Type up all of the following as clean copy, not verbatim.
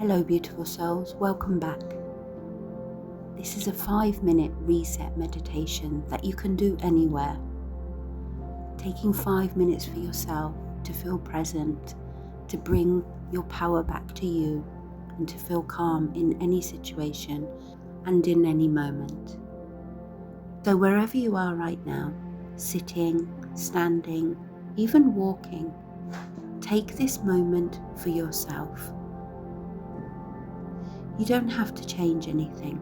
Hello beautiful souls, welcome back. This is a 5-minute reset meditation that you can do anywhere. Taking 5 minutes for yourself to feel present, to bring your power back to you and to feel calm in any situation and in any moment. So wherever you are right now, sitting, standing, even walking, take this moment for yourself. You don't have to change anything.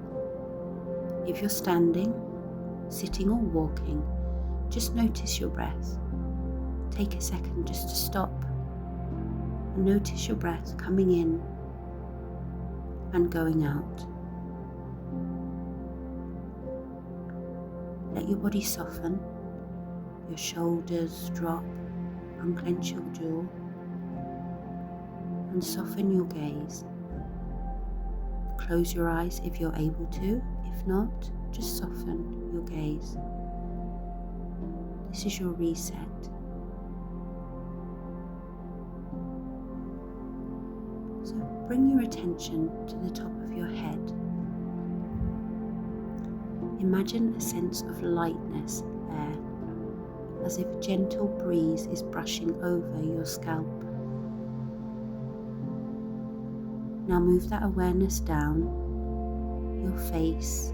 If you're standing, sitting or walking, just notice your breath. Take a second just to stop and notice your breath coming in and going out. Let your body soften, your shoulders drop, unclench your jaw and soften your gaze. Close your eyes if you're able to. If not, just soften your gaze. This is your reset. So bring your attention to the top of your head. Imagine a sense of lightness there, as if a gentle breeze is brushing over your scalp. Now move that awareness down your face,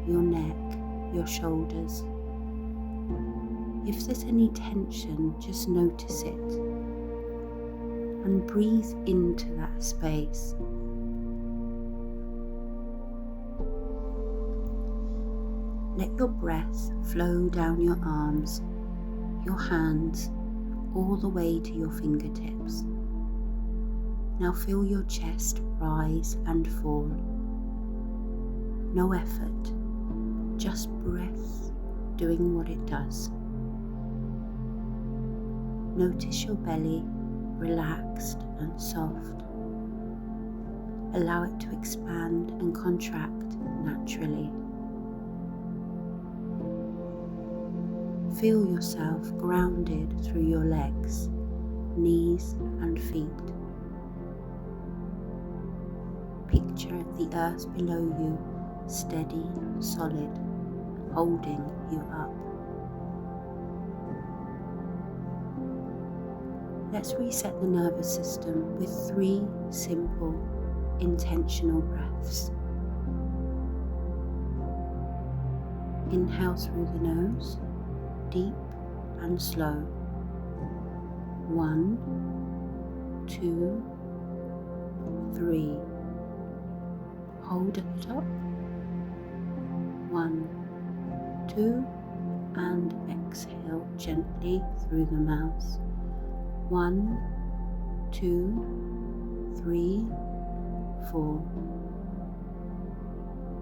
your neck, your shoulders. If there's any tension, just notice it and breathe into that space. Let your breath flow down your arms, your hands, all the way to your fingertips. Now feel your chest rise and fall. No effort, just breath doing what it does. Notice your belly relaxed and soft. Allow it to expand and contract naturally. Feel yourself grounded through your legs, knees and feet. Picture the earth below you, steady, solid, holding you up. Let's reset the nervous system with 3 simple, intentional breaths. Inhale through the nose, deep and slow. 1, 2, 3. Hold at the top. 1, 2, and exhale gently through the mouth. 1, 2, 3, 4.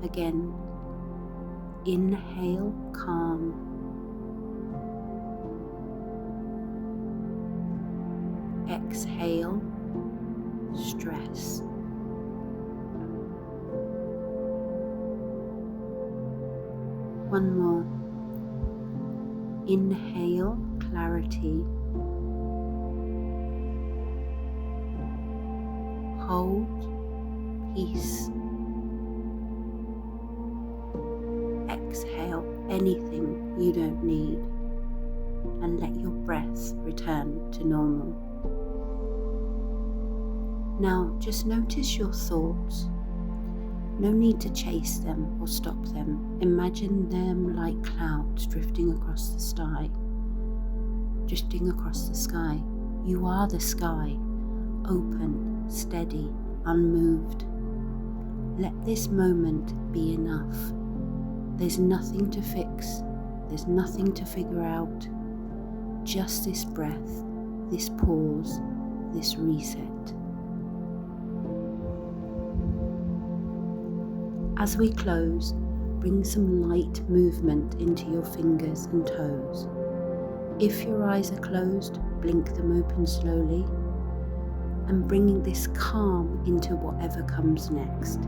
Again, inhale calm. Exhale stress. One more. Inhale clarity. Hold peace. Exhale anything you don't need and let your breath return to normal. Now just notice your thoughts. No need to chase them or stop them. Imagine them like clouds drifting across the sky. Drifting across the sky. You are the sky, open, steady, unmoved. Let this moment be enough. There's nothing to fix. There's nothing to figure out. Just this breath, this pause, this reset. As we close, bring some light movement into your fingers and toes. If your eyes are closed, blink them open slowly and bringing this calm into whatever comes next.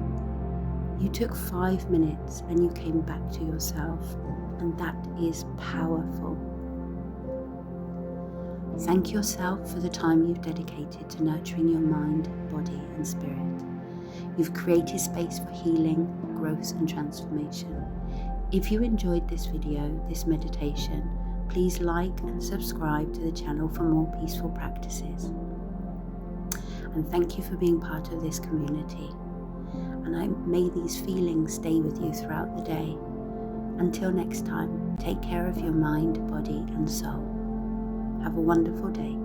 You took 5 minutes and you came back to yourself, and that is powerful. Thank yourself for the time you've dedicated to nurturing your mind, body, and spirit. You've created space for healing, growth, and transformation. If you enjoyed this video, this meditation, please like and subscribe to the channel for more peaceful practices. And thank you for being part of this community. And may these feelings stay with you throughout the day. Until next time, take care of your mind, body, and soul. Have a wonderful day.